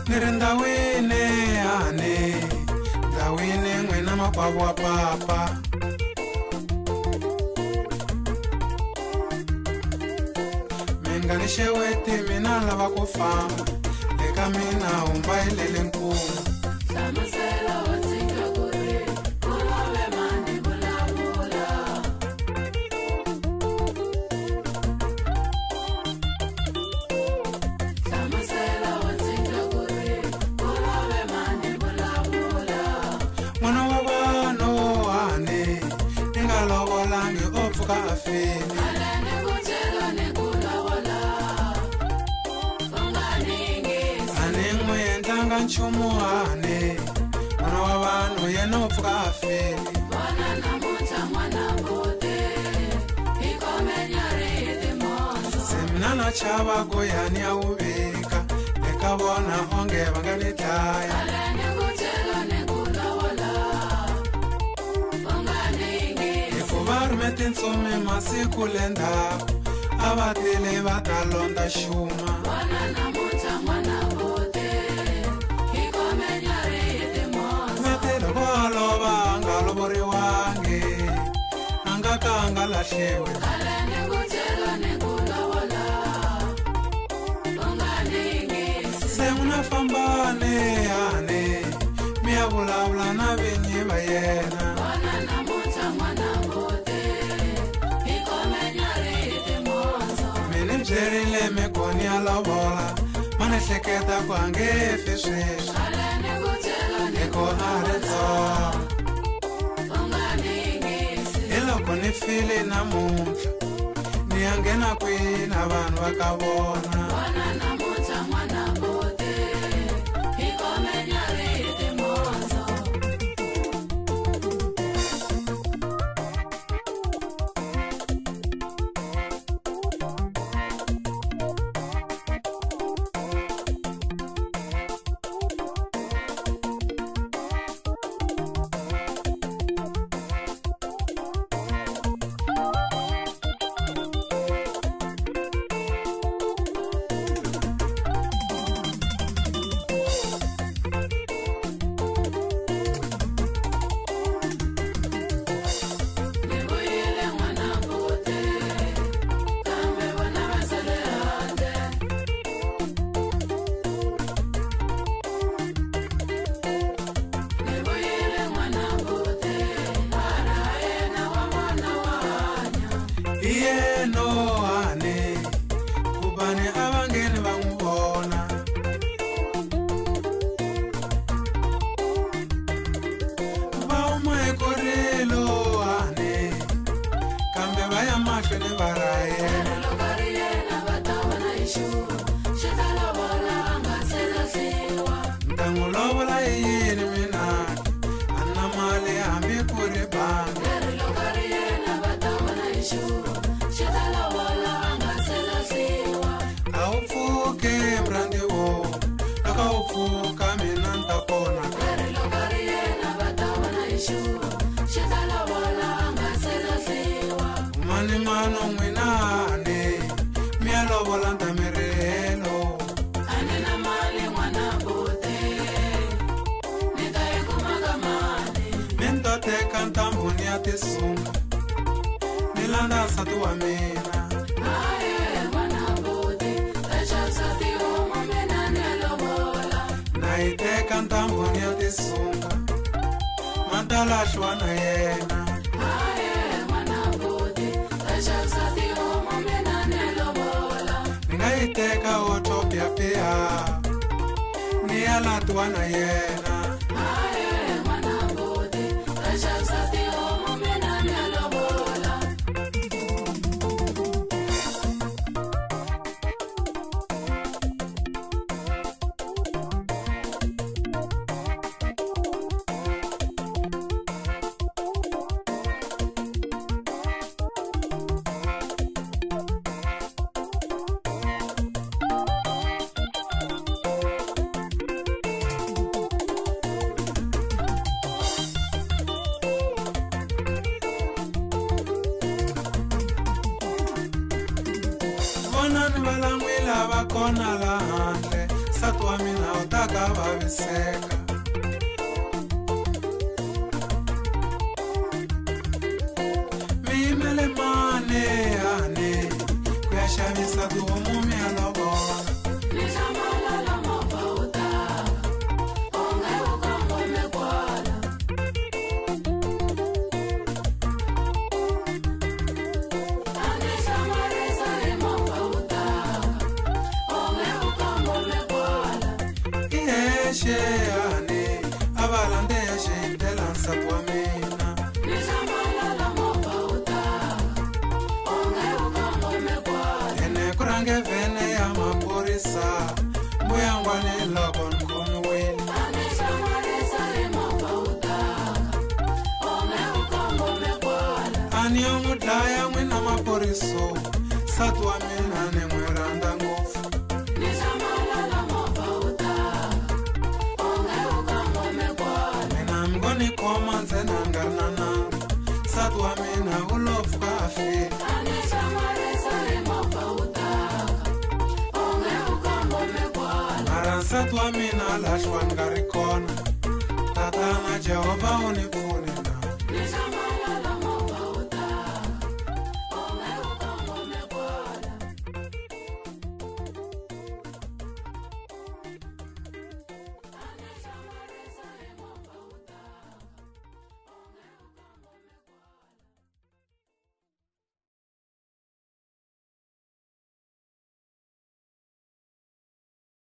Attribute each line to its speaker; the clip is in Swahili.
Speaker 1: Nirindawine ane Dawine mwena mapabu wa papa Menganishe weti mina lava kufamba Leka mina umba ilele nkuma
Speaker 2: Samusela watika kure Kulowe mani bula bula Samusela watika kure Kulowe mani bula bula
Speaker 1: Mwana wabano ane Inga lobo langi ofuka afini
Speaker 2: Alene kuchelo ne kulawola Unganingisi
Speaker 1: Ane mwendanga nchumu ane Mwana wabano yena ofuka afini
Speaker 2: Mwana na mucha mwana bote Ikomenya rite monzo
Speaker 1: Semina na chaba goyani ya ubika Leka bona onge vanganitaya
Speaker 2: Alene kuchelo ne kulawola Unganingisi
Speaker 1: Ikubarume tinsume masiku lenda Abatile batalonda shuma
Speaker 2: Mwana na mucha mwana bote Ikomenya rite monzo
Speaker 1: Metelo boloba ngalobori wange Angaka lashewe
Speaker 2: Alene kuchelo ne kulawola Unganingisi
Speaker 1: Semuna fambane ane Mia bula na benye bayena
Speaker 2: Mwana na mucha mwana bote Ikomenya rite monzo
Speaker 1: Mene mjerile mekoni alobola Mane sheketa kwange fishesha
Speaker 2: Alene kuchelo ne
Speaker 1: Eko aretso
Speaker 2: Unganingisi
Speaker 1: Iloko nifili na muntla Niyangena kwina vanu wakabona
Speaker 2: Mwana na mucha mwana bote Ikomenya rite monzo Nibuyile mwana bote Kambe wana masale ande Nibuyile mwana bote Araye na wa mwana wanya
Speaker 1: Iye no ane Kubane abangeni bangubona Bauma ekorelo ane Kambe baya mashwe baraye
Speaker 2: Lokariye na batawana ishu Shetalo bola angasela siwa
Speaker 1: Ndangulobola yini minati Anna male ambi kuri bange
Speaker 2: Lokariye na batawana ishu Shetalo bola angasela siwa
Speaker 1: Aufuke mrandi wo Laka ufuka mina ntakona
Speaker 2: Lokariye na batawana ishu Shetalo bola angasela siwa
Speaker 1: Umani mano mwinane Mialobola ntamirelo
Speaker 2: Anena mali mwana bote Nitaye kumaga mali
Speaker 1: Mintoteka ntambuni ya tisunga Nilanda satu wa mina
Speaker 2: Aye mwana bote Tasha sati omo menane lobola
Speaker 1: Naiteka ntambuni ya tisunga Matalashwa na yena
Speaker 2: Aye mwana bote Tasha sati omo menane lobola
Speaker 1: Ningaiteka otopia pia Niyalatwa na yena
Speaker 2: Aye mwana bote Tasha sati omo menane lobola
Speaker 1: Kona la handle nsati wa mina u ta ka vaviseka. Mi yimele mane ane ku ya xavisa tihomu mi ya lovola. Ane avalande ya xindlela nsati wa mina. Ene ku range vhene ya maphorisa mbuyangwani loko ni khomiwile. Ani yo n'wi dlaya n'wina maphoriso nsati wa mina ni n'wi rhandza ngopfu. Ni khoma ntsena nga ri na nandzu nsati wa mina u lo pfuka a file. Mara nsati wa mina lahliwa ni nga ri kona tatana Jehovha u ni pfuna.